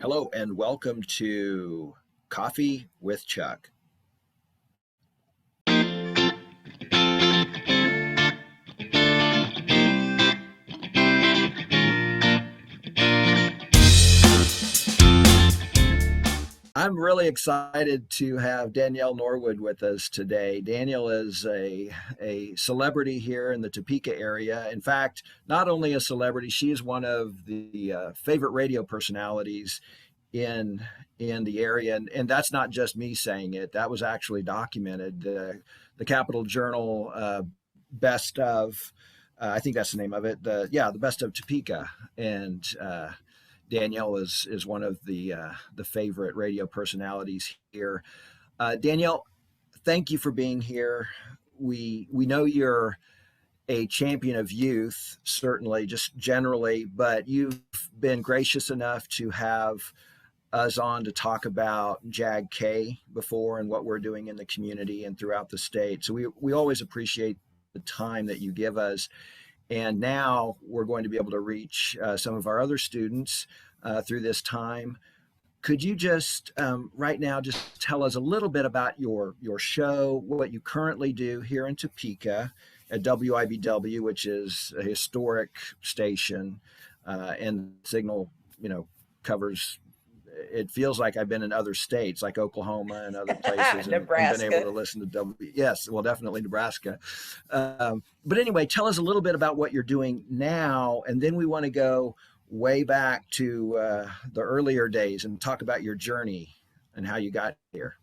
Hello and welcome to Coffee with Chuck. I'm really excited to have Danielle Norwood with us today. Danielle is a celebrity here in the Topeka area. In fact, not only a celebrity, she is one of the favorite radio personalities in the area, and that's not just me saying it. That was actually documented. The Capital Journal Best of, I think that's the name of it. The Best of Topeka, and Danielle is one of the favorite radio personalities here. Danielle, thank you for being here. We know you're a champion of youth, certainly, just generally, but you've been gracious enough to have us on to talk about JAG-K before and what we're doing in the community and throughout the state. So we always appreciate the time that you give us. And now we're going to be able to reach some of our other students through this time. Could you just right now just tell us a little bit about your show, what you currently do here in Topeka at WIBW, which is a historic station, and signal, covers. It feels like I've been in other states, like Oklahoma and other places, and been able to listen to W. Yes, well, definitely Nebraska. But anyway, tell us a little bit about what you're doing now, and then we want to go way back to the earlier days and talk about your journey and how you got here.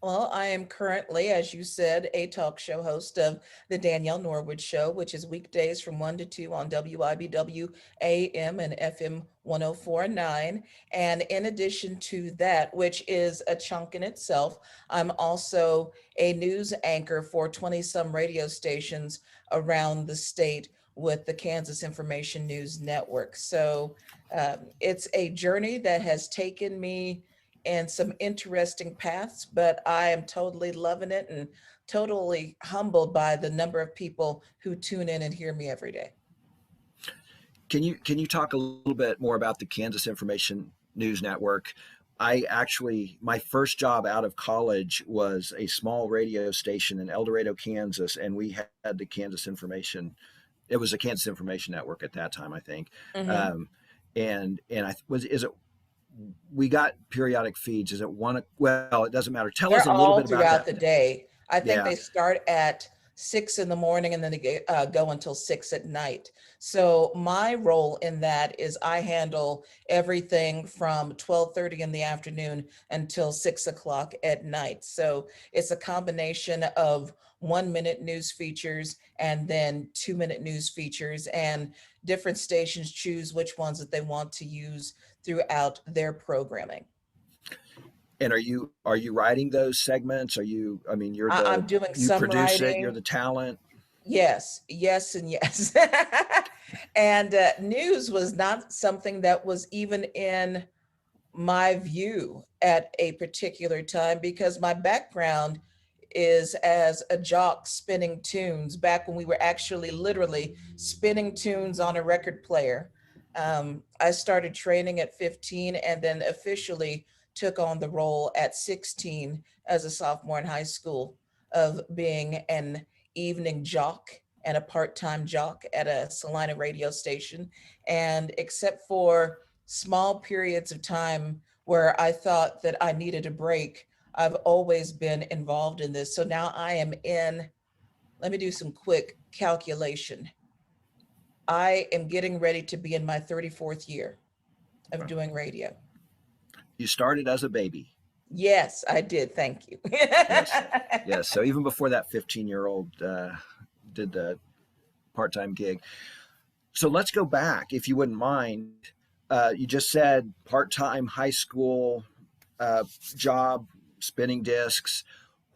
Well, I am currently, as you said, a talk show host of the Danielle Norwood Show, which is weekdays from 1 to 2 on WIBW AM and FM 104.9. And in addition to that, which is a chunk in itself, I'm also a news anchor for 20-some radio stations around the state with the Kansas Information News Network. So it's a journey that has taken me and some interesting paths, but I am totally loving it and totally humbled by the number of people who tune in and hear me every day. Can you talk a little bit more about the Kansas Information News Network? My first job out of college was a small radio station in El Dorado, Kansas, and we had the Kansas Information. It was a Kansas Information Network at that time, I think. Mm-hmm. We got periodic feeds. Is it one? Well, it doesn't matter. Tell us a little bit about that. Throughout the day. I think they start at 6 in the morning and then they go until 6 at night. So my role in that is I handle everything from 12:30 in the afternoon until 6 o'clock at night. So it's a combination of 1-minute news features and then 2-minute news features, and different stations choose which ones that they want to use throughout their programming. And are you writing those segments? I'm doing you some produce writing. It, you're the talent. Yes, and yes. And news was not something that was even in my view at a particular time, because my background is as a jock spinning tunes back when we were actually literally spinning tunes on a record player. I started training at 15 and then officially took on the role at 16 as a sophomore in high school of being an evening jock and a part-time jock at a Salina radio station. And except for small periods of time where I thought that I needed a break, I've always been involved in this. So now I am let me do some quick calculation. I am getting ready to be in my 34th year of doing radio. You started as a baby. Yes, I did. Thank you. Yes. So even before that 15-year-old did the part-time gig. So let's go back, if you wouldn't mind. You just said part-time high school job, spinning discs.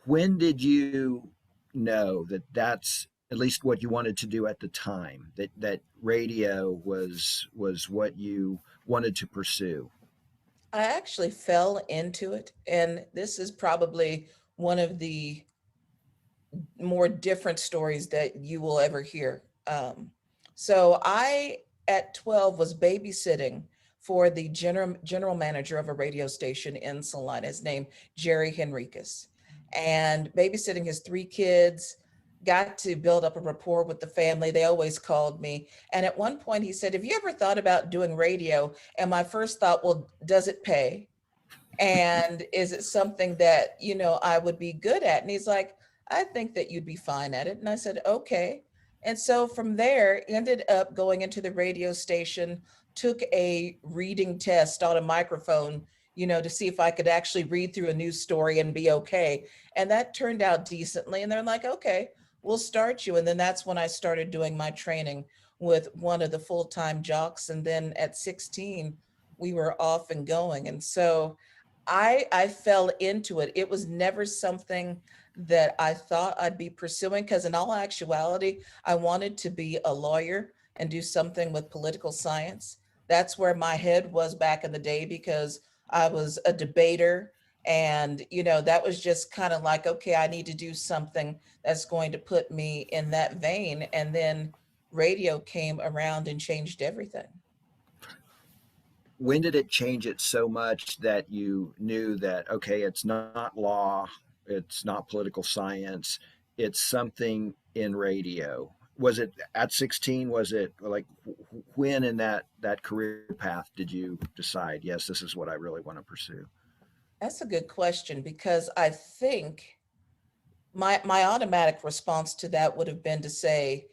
When did you know that that's at least what you wanted to do at the time, that radio was what you wanted to pursue? I actually fell into it, and this is probably one of the more different stories that you will ever hear. So I, at 12, was babysitting for the general manager of a radio station in Salina. His name, Jerry Henriquez, and babysitting his 3 kids, got to build up a rapport with the family. They always called me. And at one point he said, have you ever thought about doing radio? And my first thought, well, does it pay? And is it something that, I would be good at? And he's like, I think that you'd be fine at it. And I said, okay. And so from there, ended up going into the radio station, took a reading test on a microphone, to see if I could actually read through a news story and be okay. And that turned out decently. And they're like, okay, we'll start you. And then that's when I started doing my training with one of the full-time jocks. And then at 16, we were off and going. And so I fell into it. It was never something that I thought I'd be pursuing, because in all actuality, I wanted to be a lawyer and do something with political science. That's where my head was back in the day, because I was a debater. And, that was just kind of like, okay, I need to do something that's going to put me in that vein. And then radio came around and changed everything. When did it change it so much that you knew that, okay, it's not law, it's not political science, it's something in radio? Was it at 16? Was it like, when in that career path did you decide, yes, this is what I really want to pursue? That's a good question, because I think my automatic response to that would have been to say,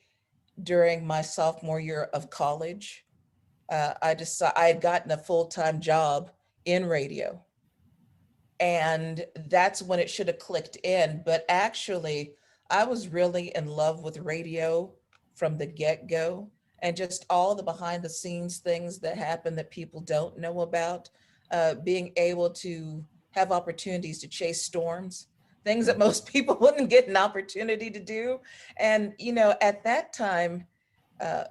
during my sophomore year of college, I had gotten a full-time job in radio. And that's when it should have clicked in. But actually, I was really in love with radio from the get-go, and just all the behind the scenes things that happen that people don't know about, being able to have opportunities to chase storms, things that most people wouldn't get an opportunity to do. And, at that time,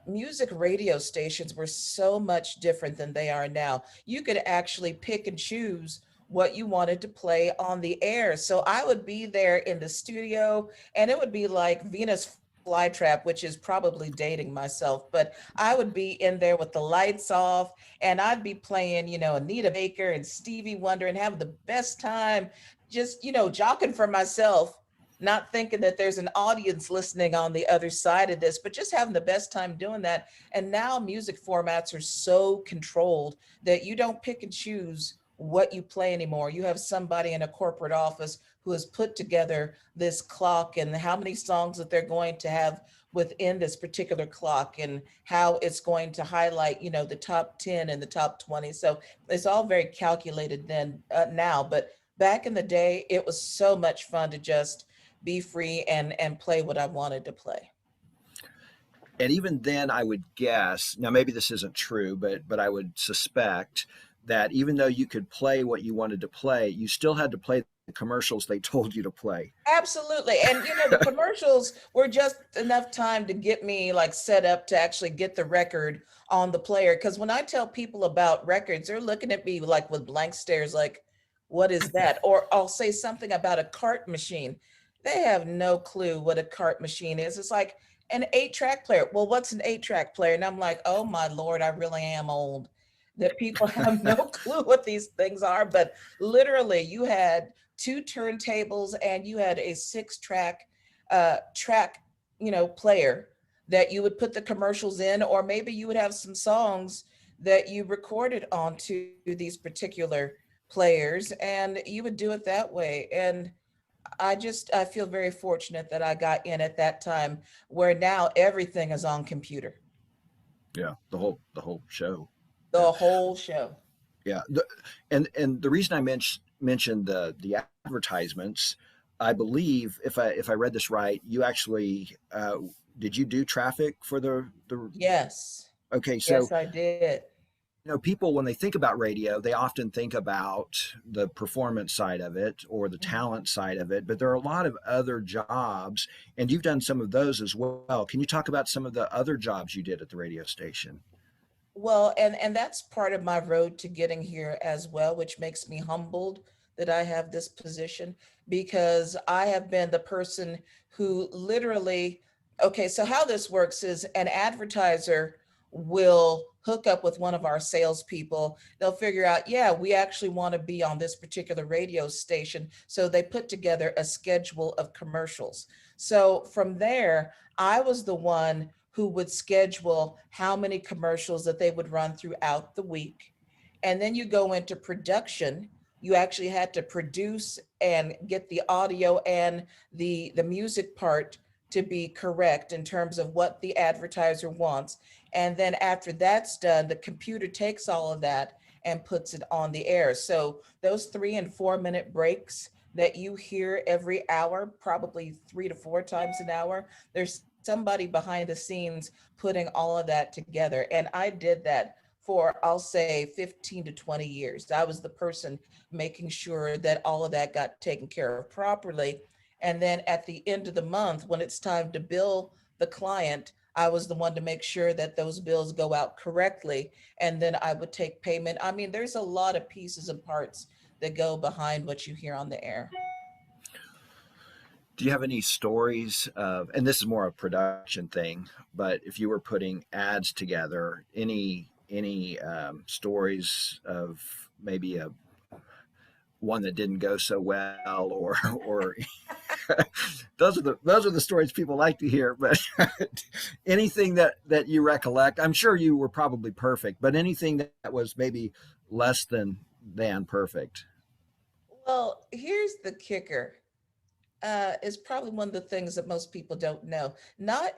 music radio stations were so much different than they are now. You could actually pick and choose what you wanted to play on the air. So I would be there in the studio, and it would be like Venus Flytrap, which is probably dating myself, but I would be in there with the lights off, and I'd be playing, Anita Baker and Stevie Wonder, and have the best time just, jocking for myself, not thinking that there's an audience listening on the other side of this, but just having the best time doing that. And now music formats are so controlled that you don't pick and choose what you play anymore. You have somebody in a corporate office who has put together this clock and how many songs that they're going to have within this particular clock, and how it's going to highlight, the top 10 and the top 20. So it's all very calculated then now, but back in the day, it was so much fun to just be free and play what I wanted to play. And even then, I would guess, now maybe this isn't true, but I would suspect that even though you could play what you wanted to play, you still had to play the commercials they told you to play. Absolutely. And the commercials were just enough time to get me like set up to actually get the record on the player. Because when I tell people about records, they're looking at me like with blank stares, like, what is that? Or I'll say something about a cart machine. They have no clue what a cart machine is. It's like an 8-track player. Well, what's an 8-track player? And I'm like, oh my Lord, I really am old, that people have no clue what these things are. But literally, you had 2 turntables and you had a 6-track player that you would put the commercials in, or maybe you would have some songs that you recorded onto these particular players, and you would do it that way. And I feel very fortunate that I got in at that time, where now everything is on computer. Yeah, the whole show. The whole show. Yeah, and the reason I mentioned the advertisements, I believe, if I read this right, you actually did you do traffic for the? Yes. Okay, so yes, I did. People, when they think about radio, they often think about the performance side of it or the talent side of it, but there are a lot of other jobs, and you've done some of those as well. Can you talk about some of the other jobs you did at the radio station? Well, and that's part of my road to getting here as well, which makes me humbled that I have this position, because I have been the person who literally, okay, so how this works is an advertiser will hook up with one of our salespeople. They'll figure out, yeah, we actually want to be on this particular radio station. So they put together a schedule of commercials. So from there, I was the one who would schedule how many commercials that they would run throughout the week. And then you go into production. You actually had to produce and get the audio and the music part to be correct in terms of what the advertiser wants. And then after that's done, the computer takes all of that and puts it on the air. So those 3 and 4 minute breaks that you hear every hour, probably 3 to 4 times an hour, there's somebody behind the scenes putting all of that together. And I did that for, I'll say, 15 to 20 years. I was the person making sure that all of that got taken care of properly. And then at the end of the month, when it's time to bill the client, I was the one to make sure that those bills go out correctly. And then I would take payment. I mean, there's a lot of pieces and parts that go behind what you hear on the air. Do you have any stories of, and this is more a production thing, but if you were putting ads together, any stories of maybe a one that didn't go so well, or those are the stories people like to hear. But anything that you recollect, I'm sure you were probably perfect, but anything that was maybe less than perfect. Well, here's the kicker. Is probably one of the things that most people don't know. Not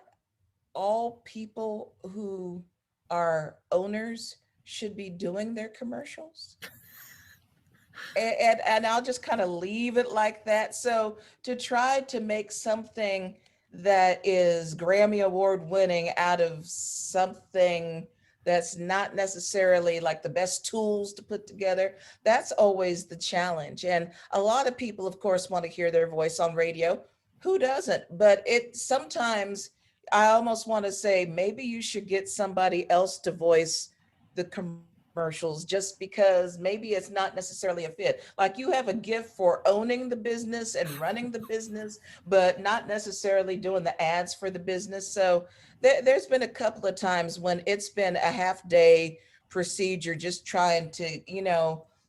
all people who are owners should be doing their commercials. And I'll just kind of leave it like that. So to try to make something that is Grammy Award winning out of something that's not necessarily like the best tools to put together, that's always the challenge. And a lot of people, of course, want to hear their voice on radio. Who doesn't? But it sometimes, I almost want to say, maybe you should get somebody else to voice the commercials, just because maybe it's not necessarily a fit. Like, you have a gift for owning the business and running the business, but not necessarily doing the ads for the business. So there's been a couple of times when it's been a half day procedure, just trying to,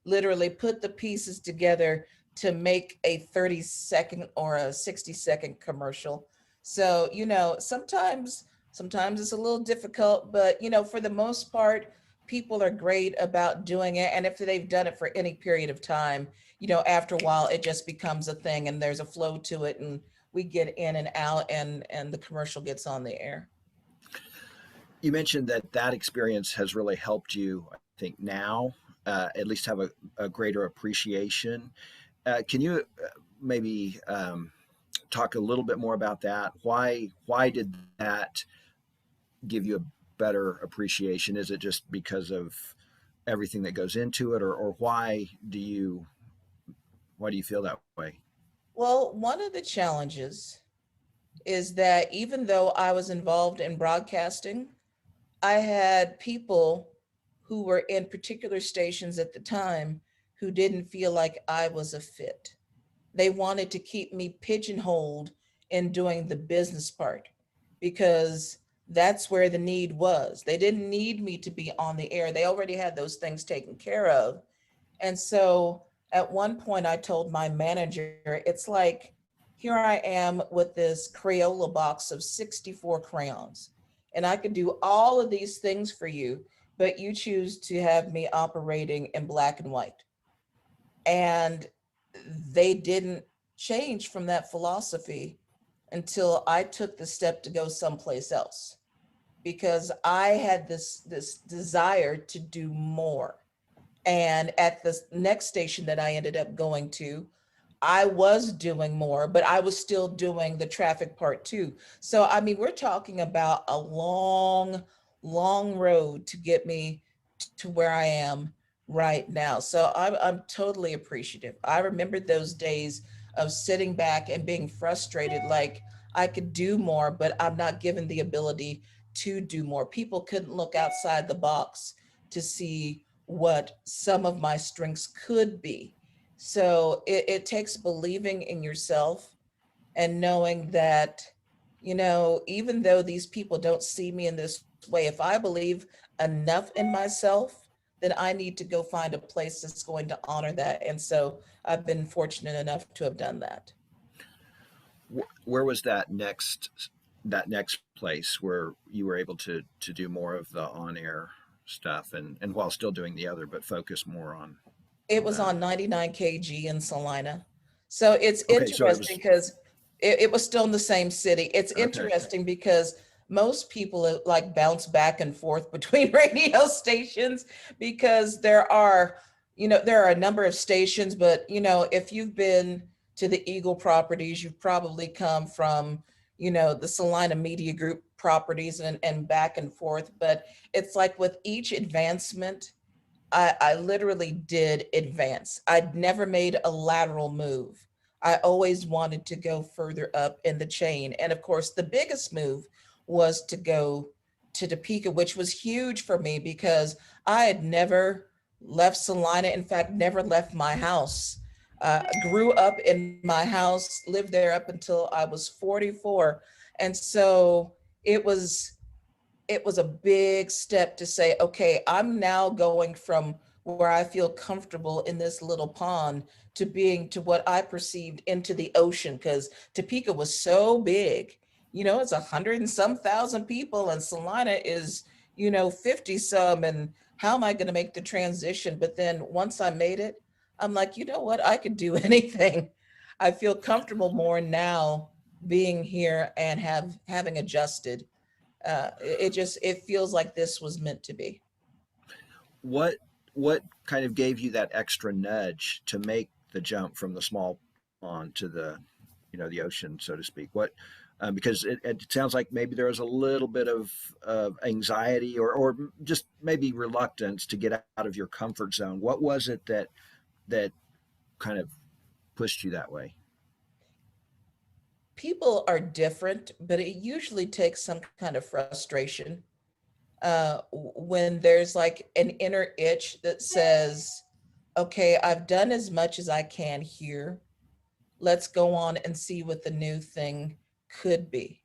literally put the pieces together to make a 30-second or a 60-second commercial. So, sometimes it's a little difficult, but for the most part, people are great about doing it. And if they've done it for any period of time, after a while, it just becomes a thing and there's a flow to it, and we get in and out, and the commercial gets on the air. You mentioned that experience has really helped you, I think, now at least have a greater appreciation. Can you maybe talk a little bit more about that? Why did that give you a better appreciation? Is it just because of everything that goes into it, or why do you feel that way? Well, one of the challenges is that even though I was involved in broadcasting, I had people who were in particular stations at the time who didn't feel like I was a fit. They wanted to keep me pigeonholed in doing the business part because that's where the need was. They didn't need me to be on the air. They already had those things taken care of. And so at one point, I told my manager, it's like, here I am with this Crayola box of 64 crayons, and I could do all of these things for you, but you choose to have me operating in black and white. And they didn't change from that philosophy until I took the step to go someplace else, because I had this desire to do more. And at the next station that I ended up going to, I was doing more, but I was still doing the traffic part too. So, I mean, we're talking about a long, long road to get me to where I am right now. So I'm totally appreciative. I remember those days of sitting back and being frustrated, like I could do more, but I'm not given the ability to do more. People couldn't look outside the box to see what some of my strengths could be. So it takes believing in yourself and knowing that, even though these people don't see me in this way. If I believe enough in myself, then I need to go find a place that's going to honor that. And so I've been fortunate enough to have done that. Where was that next place where you were able to do more of the on air stuff and while still doing the other, but focus more on It was the on 99 kg in Salina. So it's okay, so it interesting was because it was still in the same city. It's okay. interesting because most people like bounce back and forth between radio stations because there are a number of stations, but if you've been to the Eagle properties, you've probably come from, the Salina Media Group properties and back and forth. But it's like with each advancement, I literally did advance. I'd never made a lateral move. I always wanted to go further up in the chain. And of course, the biggest move was to go to Topeka, which was huge for me because I had never left Salina. In fact, never left my house. Grew up in my house, lived there up until I was 44. And so it was it was a big step to say, okay, I'm now going from where I feel comfortable in this little pond to being to what I perceived into the ocean, because Topeka was so big. It's 100 and some thousand people, and Salina is, 50 some. And how am I going to make the transition? But then once I made it, I'm like, you know what? I could do anything. I feel comfortable more now being here and having adjusted. It feels like this was meant to be. what what kind of gave you that extra nudge to make the jump from the small pond to the ocean, so to speak? What because it sounds like maybe there was a little bit of anxiety or just maybe reluctance to get out of your comfort zone. What was it that kind of pushed you that way? People are different, but it usually takes some kind of frustration when there's like an inner itch that says, okay, I've done as much as I can here. Let's go on and see what the new thing could be.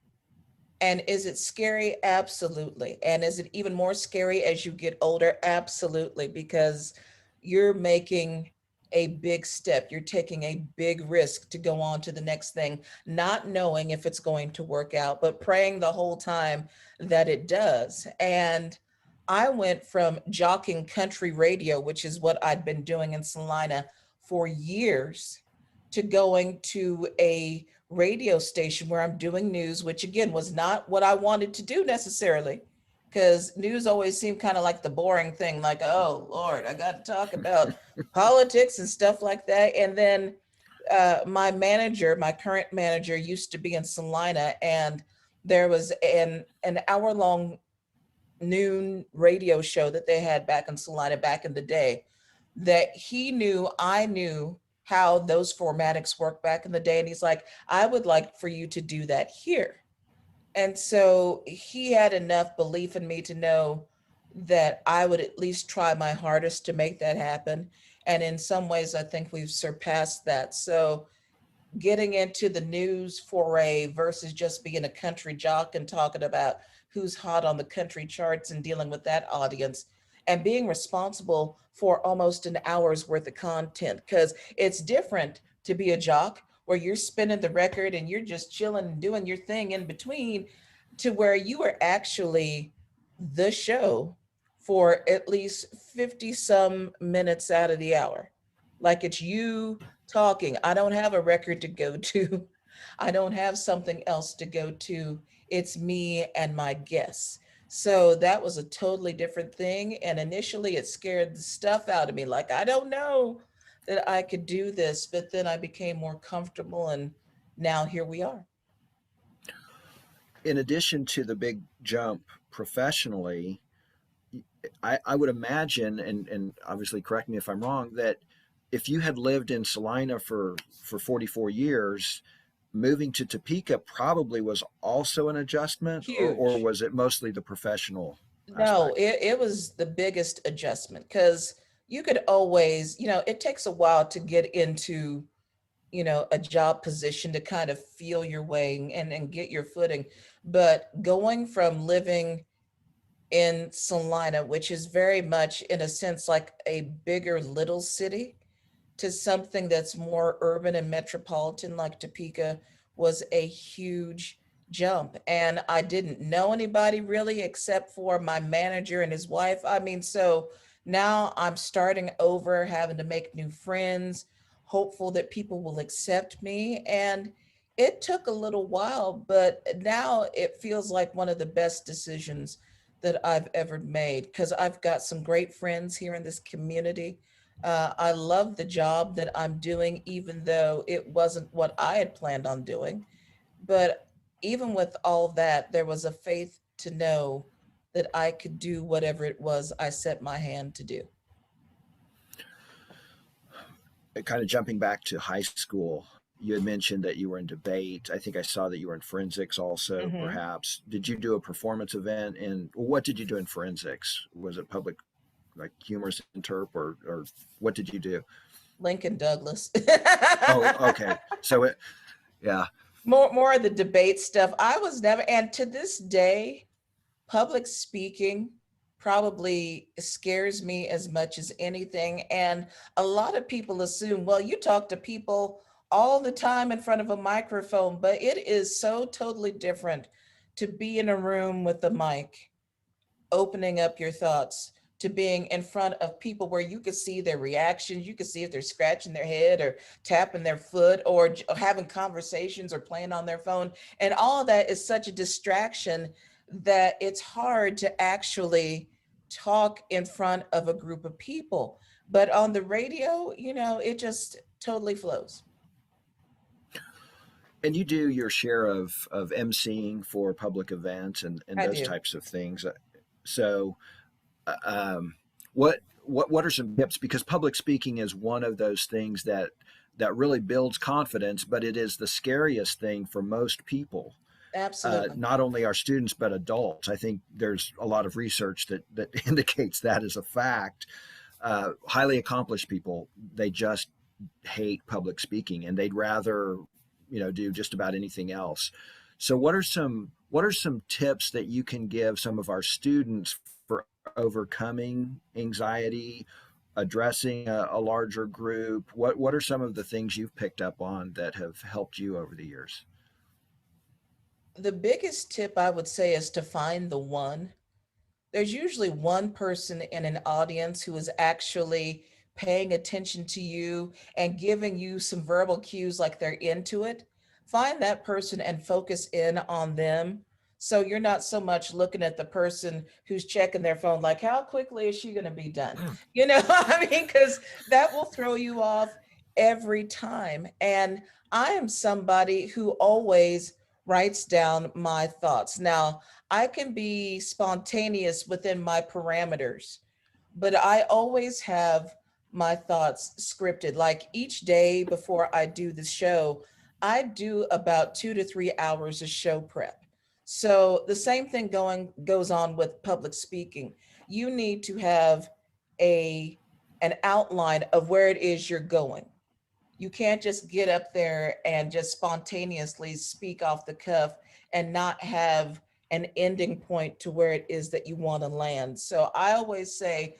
And is it scary? Absolutely. And is it even more scary as you get older? Absolutely, because you're making a big step. You're taking a big risk to go on to the next thing, not knowing if it's going to work out, but praying the whole time that it does. And I went from jockeying country radio, which is what I'd been doing in Salina for years, to going to a radio station where I'm doing news, which again was not what I wanted to do necessarily, because news always seemed kind of like the boring thing, like, oh Lord, I got to talk about politics and stuff like that. And then my current manager used to be in Salina, and there was an hour long noon radio show that they had back in Salina back in the day that he knew I knew how those formatics work back in the day. And he's like, I would like for you to do that here. And so he had enough belief in me to know that I would at least try my hardest to make that happen. And in some ways, I think we've surpassed that. So getting into the news foray versus just being a country jock and talking about who's hot on the country charts and dealing with that audience and being responsible for almost an hour's worth of content, because it's different to be a jock where you're spinning the record and you're just chilling and doing your thing in between, to where you are actually the show for at least 50 some minutes out of the hour. Like it's you talking. I don't have a record to go to. I don't have something else to go to. It's me and my guests. So that was a totally different thing. And initially it scared the stuff out of me. Like, I don't know that I could do this, but then I became more comfortable and now here we are. In addition to the big jump professionally, I would imagine, and obviously correct me if I'm wrong, that if you had lived in Salina for 44 years, moving to Topeka probably was also an adjustment, or Huge. was it mostly the professional No, aspect? it was the biggest adjustment because you could always, it takes a while to get into, a job position to kind of feel your way and get your footing. But going from living in Salina, which is very much, in a sense, like a bigger little city, to something that's more urban and metropolitan like Topeka was a huge jump. And I didn't know anybody really except for my manager and his wife. I mean, so now I'm starting over, having to make new friends, hopeful that people will accept me. And it took a little while, but now it feels like one of the best decisions that I've ever made because I've got some great friends here in this community. I love the job that I'm doing, even though it wasn't what I had planned on doing. But even with all that, there was a faith to know that I could do whatever it was I set my hand to do. Kind of jumping back to high school, you had mentioned that you were in debate. I think I saw that you were in forensics also, Mhm. perhaps. Did you do a performance event? And what did you do in forensics? Was it public, like humorous interp, or what did you do? Lincoln Douglas. Oh, okay. So yeah. More of the debate stuff. I was never, and to this day, public speaking probably scares me as much as anything. And a lot of people assume, well, you talk to people all the time in front of a microphone, but it is so totally different to be in a room with a mic, opening up your thoughts, to being in front of people where you could see their reactions. You could see if they're scratching their head or tapping their foot or having conversations or playing on their phone. And all of that is such a distraction that it's hard to actually talk in front of a group of people. But on the radio, it just totally flows. And you do your share of emceeing for public events and I those do. types of things. So, what are some tips? Because public speaking is one of those things that really builds confidence, but it is the scariest thing for most people. Absolutely. Not only our students but adults. I think there's a lot of research that indicates that as a fact. Highly accomplished people, they just hate public speaking and they'd rather do just about anything else. So what are some tips that you can give some of our students for overcoming anxiety, addressing a larger group? What are some of the things you've picked up on that have helped you over the years? The biggest tip I would say is to find the one. There's usually one person in an audience who is actually paying attention to you and giving you some verbal cues like they're into it. Find that person and focus in on them. So you're not so much looking at the person who's checking their phone, like, how quickly is she going to be done? I mean, because that will throw you off every time. And I am somebody who always writes down my thoughts. Now, I can be spontaneous within my parameters, but I always have my thoughts scripted. Like each day before I do the show, I do about 2 to 3 hours of show prep. So the same thing goes on with public speaking. You need to have a an outline of where it is you're going. You can't just get up there and just spontaneously speak off the cuff and not have an ending point to where it is that you want to land. So I always say,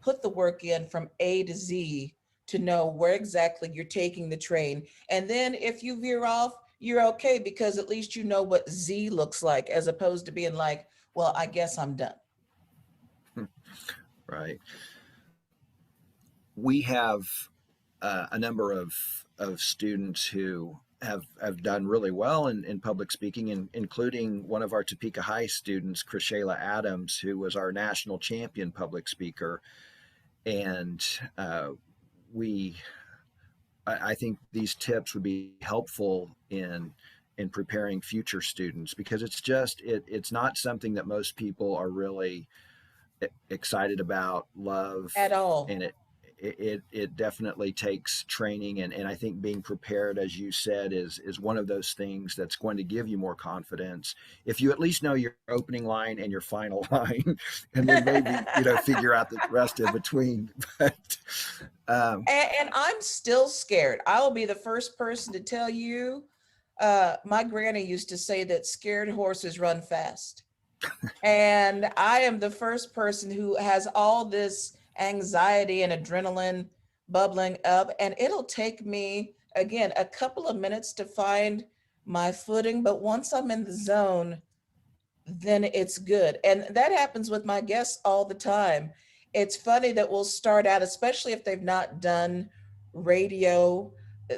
put the work in from A to Z to know where exactly you're taking the train. And then if you veer off, you're okay because at least you know what Z looks like, as opposed to being like, well, I guess I'm done. Right. We have a number of students who have done really well in public speaking, including one of our Topeka High students, Krishayla Adams, who was our national champion public speaker. And we, I think these tips would be helpful in preparing future students because it's not something that most people are really excited about, love, At all. and it definitely takes training, and I think being prepared, as you said, is one of those things that's going to give you more confidence if you at least know your opening line and your final line, and then maybe figure out the rest in between. But And I'm still scared. I'll be the first person to tell you. My granny used to say that scared horses run fast. And I am the first person who has all this anxiety and adrenaline bubbling up. And it'll take me, again, a couple of minutes to find my footing. But once I'm in the zone, then it's good. And that happens with my guests all the time. It's funny that we'll start out, especially if they've not done radio,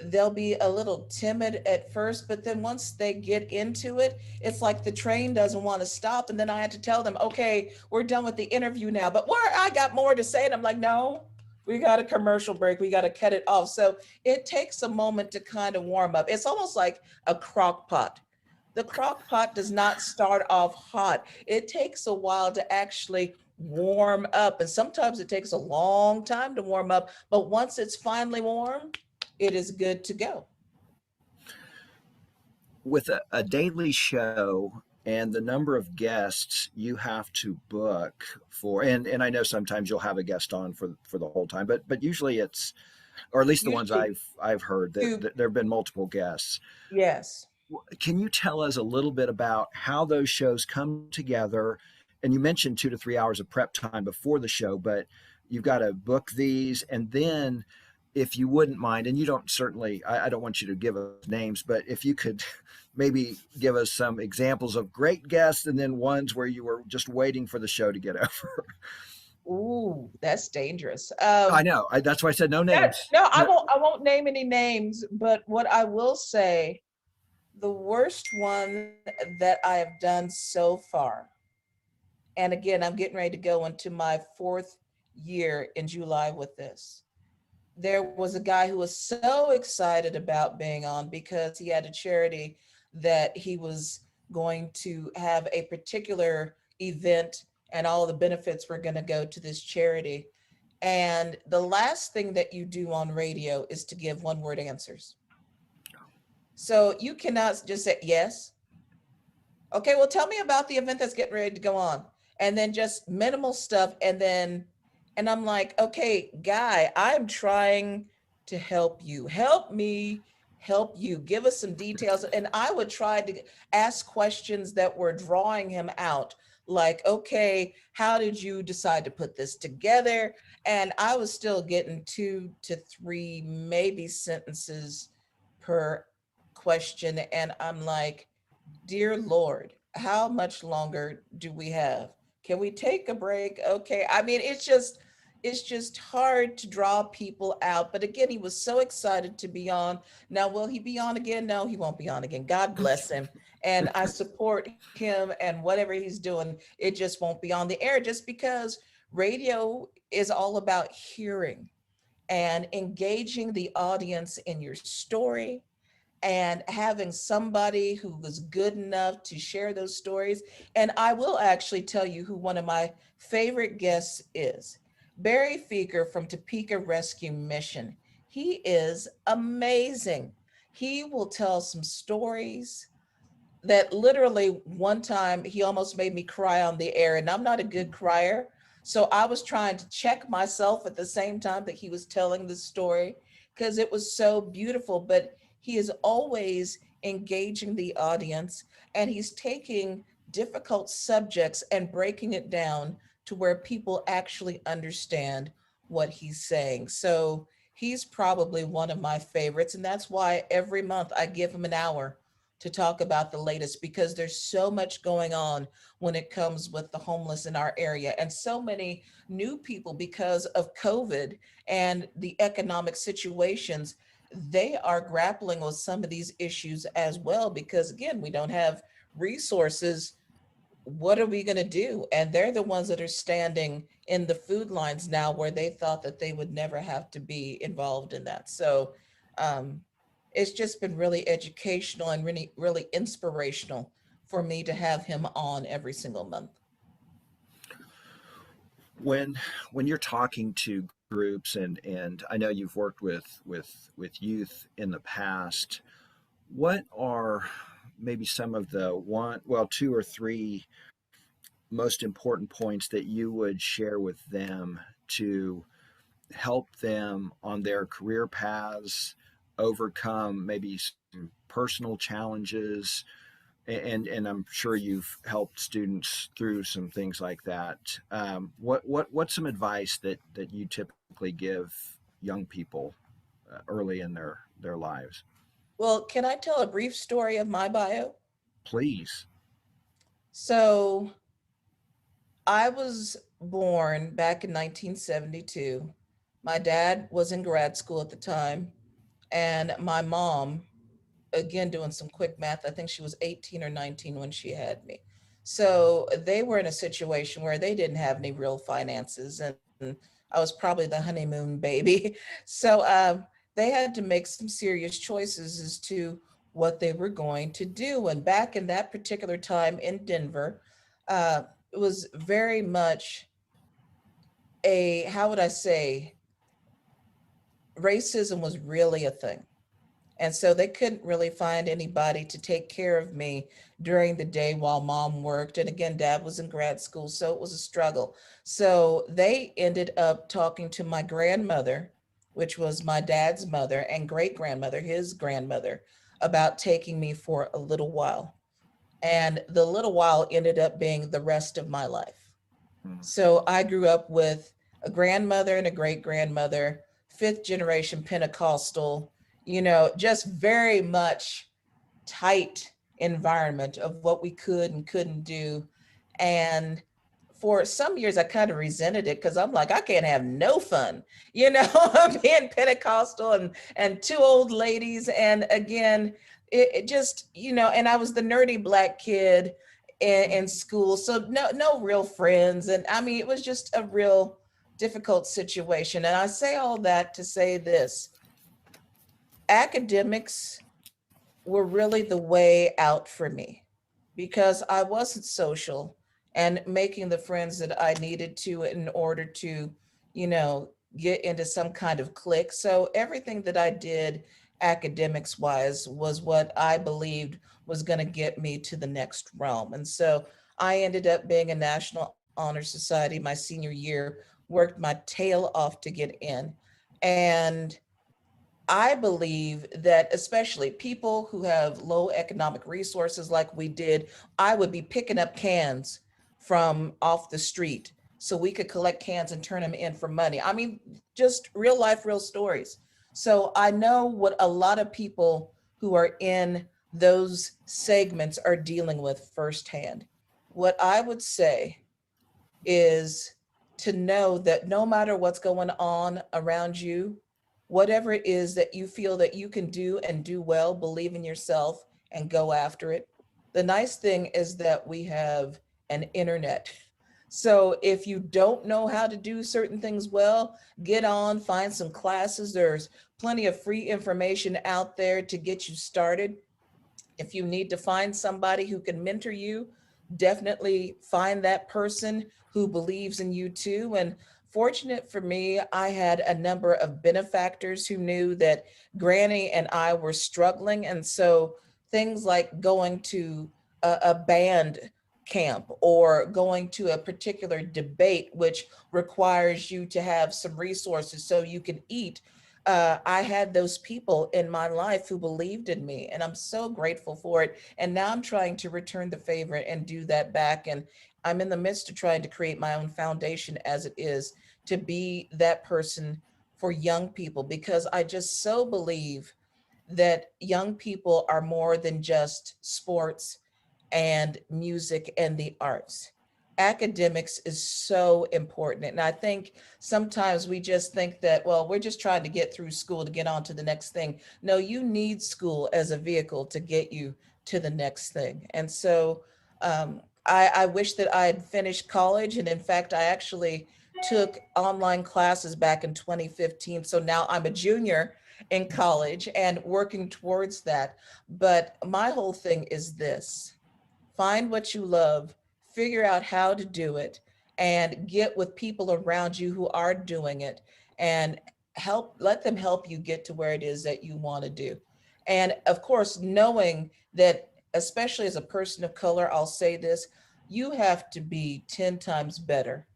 they'll be a little timid at first, but then once they get into it, it's like the train doesn't want to stop. And then I had to tell them, okay, we're done with the interview now, but where I got more to say. And I'm like, no, we got a commercial break. We got to cut it off. So it takes a moment to kind of warm up. It's almost like a crock pot. The crock pot does not start off hot. It takes a while to actually warm up. And sometimes it takes a long time to warm up. But once it's finally warm, it is good to go. With a daily show and the number of guests you have to book for, and I know sometimes you'll have a guest on for the whole time, but usually it's, or at least the ones Usually, I've heard that there have been multiple guests. yes. Can you tell us a little bit about how those shows come together? And you mentioned 2 to 3 hours of prep time before the show, but you've got to book these. And then, if you wouldn't mind, and you don't certainly, I don't want you to give us names, but if you could maybe give us some examples of great guests and then ones where you were just waiting for the show to get over. Ooh, that's dangerous. I know. That's why I said no names. No, I No. won't. I won't name any names. But what I will say, the worst one that I have done so far, and again, I'm getting ready to go into my fourth year in July with this. There was a guy who was so excited about being on because he had a charity that he was going to have a particular event and all the benefits were going to go to this charity. And the last thing that you do on radio is to give one word answers. So you cannot just say yes. Okay, well, tell me about the event that's getting ready to go on. And then just minimal stuff. And I'm like, okay, guy, I'm trying to help you. Help me help you. Give us some details. And I would try to ask questions that were drawing him out. Like, okay, how did you decide to put this together? And I was still getting 2 to 3, maybe sentences per question. And I'm like, dear Lord, how much longer do we have? Can we take a break? Okay. I mean, it's just hard to draw people out. But again, he was so excited to be on. Now, will he be on again? No, he won't be on again. God bless him. And I support him and whatever he's doing. It just won't be on the air just because radio is all about hearing and engaging the audience in your story and having somebody who was good enough to share those stories. And I will actually tell you who one of my favorite guests is. Barry Feeker from Topeka Rescue Mission. He is amazing. He will tell some stories that literally one time he almost made me cry on the air, and I'm not a good crier. So I was trying to check myself at the same time that he was telling the story because it was so beautiful. But he is always engaging the audience and he's taking difficult subjects and breaking it down to where people actually understand what he's saying. So he's probably one of my favorites. And that's why every month I give him an hour to talk about the latest because there's so much going on when it comes with the homeless in our area and so many new people because of COVID and the economic situations. They are grappling with some of these issues as well because again, we don't have resources. What are we going to do? And they're the ones that are standing in the food lines now where they thought that they would never have to be involved in that. So um, it's just been really educational and really, really inspirational for me to have him on every single month. When you're talking to groups, and I know you've worked with youth in the past, what are maybe some of the 2 or 3 most important points that you would share with them to help them on their career paths overcome maybe some personal challenges and I'm sure you've helped students through some things like that. What's some advice that you typically give young people early in their lives? Well, can I tell a brief story of my bio? Please. So I was born back in 1972. My dad was in grad school at the time, and my mom, again, doing some quick math, I think she was 18 or 19 when she had me. So they were in a situation where they didn't have any real finances, and I was probably the honeymoon baby. So they had to make some serious choices as to what they were going to do. And back in that particular time in Denver, it was very much a, how would I say, racism was really a thing. And so they couldn't really find anybody to take care of me during the day while mom worked. And again, dad was in grad school, so it was a struggle. So they ended up talking to my grandmother, which was my dad's mother, and great grandmother, his grandmother, about taking me for a little while. And the little while ended up being the rest of my life. Mm. So I grew up with a grandmother and a great grandmother, fifth generation Pentecostal, just very much tight environment of what we could and couldn't do. And for some years, I kind of resented it because I'm like, I can't have no fun, being Pentecostal and two old ladies. And again, it just, and I was the nerdy Black kid in school. So no real friends. And I mean, it was just a real difficult situation. And I say all that to say this: academics were really the way out for me because I wasn't social and making the friends that I needed to in order to, you know, get into some kind of clique. So everything that I did academics wise was what I believed was going to get me to the next realm. And so I ended up being a National Honor Society my senior year, worked my tail off to get in. And I believe that especially people who have low economic resources like we did, I would be picking up cans from off the street so we could collect cans and turn them in for money. I mean, just real life, real stories. So I know what a lot of people who are in those segments are dealing with firsthand. What I would say is to know that no matter what's going on around you, whatever it is that you feel that you can do and do well, believe in yourself and go after it. The nice thing is that we have an internet. So if you don't know how to do certain things well, get on, find some classes. There's plenty of free information out there to get you started. If you need to find somebody who can mentor you, definitely find that person who believes in you too. And fortunate for me, I had a number of benefactors who knew that Granny and I were struggling. And so things like going to a band camp or going to a particular debate, which requires you to have some resources so you can eat, I had those people in my life who believed in me, and I'm so grateful for it. And now I'm trying to return the favor and do that back. And I'm in the midst of trying to create my own foundation as it is to be that person for young people, because I just so believe that young people are more than just sports and music and the arts. Academics is so important. And I think sometimes we just think that, well, we're just trying to get through school to get on to the next thing. No, you need school as a vehicle to get you to the next thing. And so I wish that I had finished college. And in fact, I actually took online classes back in 2015. So now I'm a junior in college and working towards that. But my whole thing is this: find what you love, figure out how to do it, and get with people around you who are doing it and let them help you get to where it is that you want to do. And of course, knowing that, especially as a person of color, I'll say this: you have to be 10 times better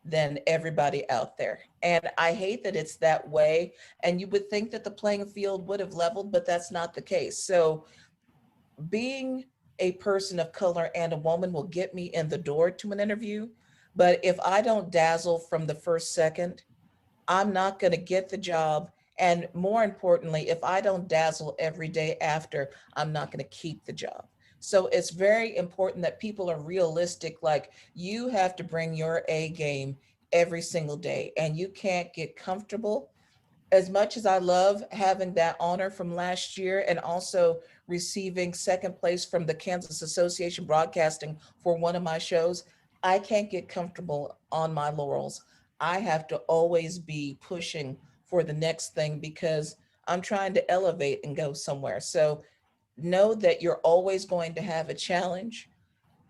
than everybody out there. And I hate that it's that way. And you would think that the playing field would have leveled, but that's not the case. So being a person of color and a woman will get me in the door to an interview. But if I don't dazzle from the first second, I'm not going to get the job. And more importantly, if I don't dazzle every day after, I'm not going to keep the job. So it's very important that people are realistic. Like, you have to bring your A game every single day, and you can't get comfortable. As much as I love having that honor from last year and also receiving second place from the Kansas Association Broadcasting for one of my shows, I can't get comfortable on my laurels. I have to always be pushing for the next thing because I'm trying to elevate and go somewhere. So know that you're always going to have a challenge.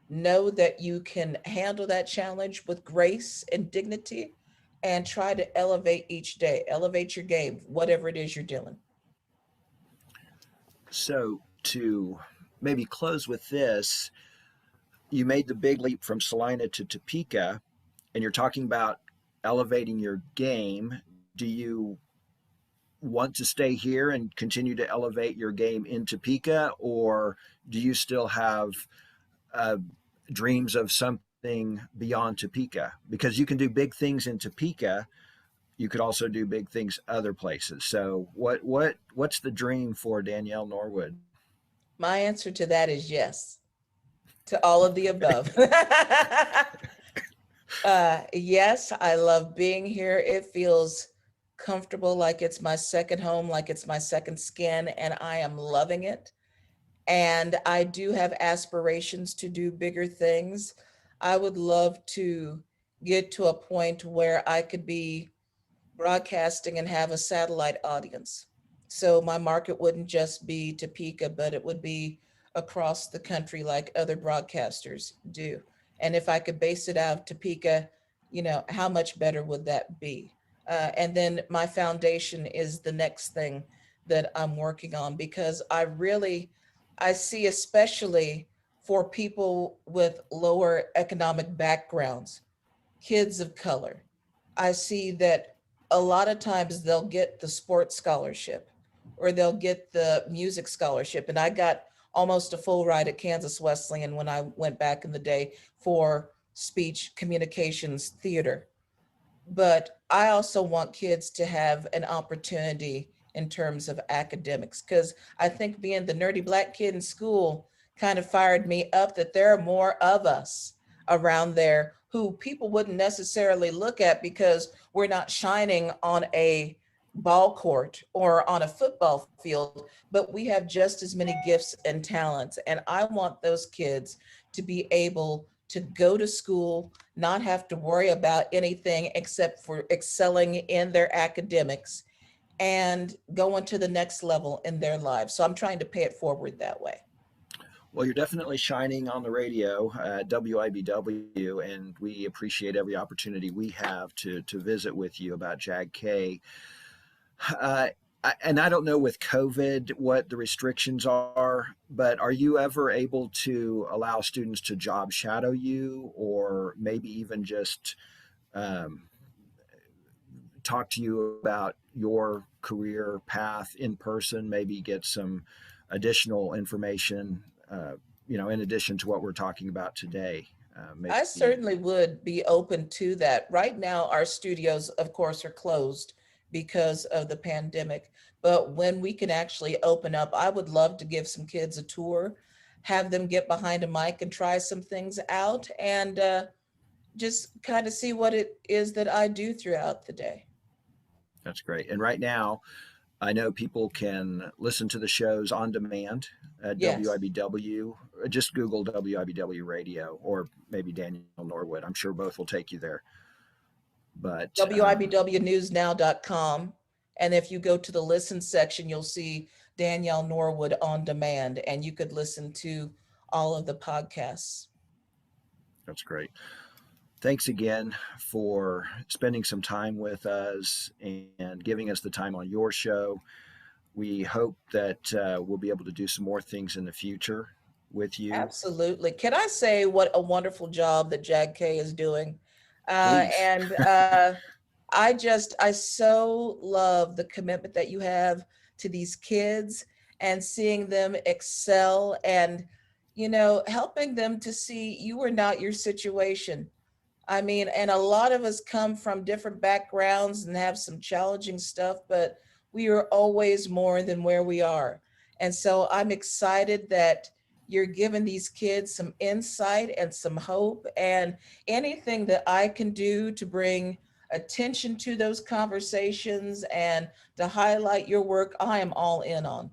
Know that you can handle that challenge with grace and dignity, and try to elevate each day, elevate your game, whatever it is you're doing. So, to maybe close with this, you made the big leap from Salina to Topeka, and you're talking about elevating your game. Do you want to stay here and continue to elevate your game in Topeka, or do you still have uh, dreams of something beyond Topeka? Because you can do big things in Topeka, you could also do big things other places. So, what's the dream for Danielle Norwood? My answer to that is yes, to all of the above. Yes, I love being here. It feels comfortable, like it's my second home, like it's my second skin, and I am loving it. And I do have aspirations to do bigger things. I would love to get to a point where I could be broadcasting and have a satellite audience. So my market wouldn't just be Topeka, but it would be across the country like other broadcasters do. And if I could base it out of Topeka, how much better would that be? And then my foundation is the next thing that I'm working on, because I see, especially for people with lower economic backgrounds, kids of color, I see that a lot of times they'll get the sports scholarship or they'll get the music scholarship. And I got almost a full ride at Kansas Wesleyan when I went back in the day for speech, communications, theater. But I also want kids to have an opportunity in terms of academics, because I think being the nerdy Black kid in school kind of fired me up that there are more of us around there who people wouldn't necessarily look at because we're not shining on a ball court or on a football field, but we have just as many gifts and talents. And I want those kids to be able to go to school, not have to worry about anything except for excelling in their academics and going to the next level in their lives. So I'm trying to pay it forward that way. Well, you're definitely shining on the radio at WIBW, and we appreciate every opportunity we have to visit with you about JAG-K. And I don't know with COVID what the restrictions are, but are you ever able to allow students to job shadow you, or maybe even just um, talk to you about your career path in person, maybe get some additional information, in addition to what we're talking about today? Maybe. I certainly would be open to that. Right now, our studios, of course, are closed because of the pandemic. But when we can actually open up, I would love to give some kids a tour, have them get behind a mic and try some things out, and just kind of see what it is that I do throughout the day. That's great. And right now, I know people can listen to the shows on demand at Yes. WIBW. Just Google WIBW Radio or maybe Danielle Norwood. I'm sure both will take you there. But WIBWnewsnow.com. And if you go to the listen section, you'll see Danielle Norwood on demand, and you could listen to all of the podcasts. That's great. Thanks again for spending some time with us and giving us the time on your show. We hope that we'll be able to do some more things in the future with you. Absolutely. Can I say what a wonderful job that JAG-K is doing? Please. And I so love the commitment that you have to these kids and seeing them excel. And, helping them to see you are not your situation. I mean, and a lot of us come from different backgrounds and have some challenging stuff, but we are always more than where we are. And so I'm excited that you're giving these kids some insight and some hope, and anything that I can do to bring attention to those conversations and to highlight your work, I am all in on.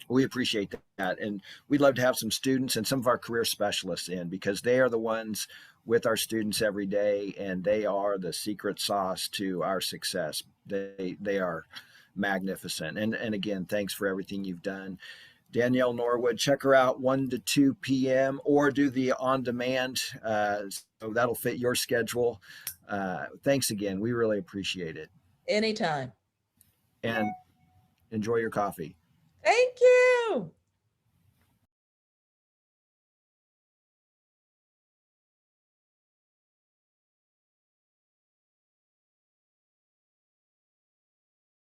We appreciate that. And we'd love to have some students and some of our career specialists in, because they are the ones with our students every day, and they are the secret sauce to our success. They are magnificent. And again, thanks for everything you've done. Danielle Norwood, check her out 1 to 2 p.m. or do the on demand. So that'll fit your schedule. Thanks again. We really appreciate it. Anytime. And enjoy your coffee. Thank you.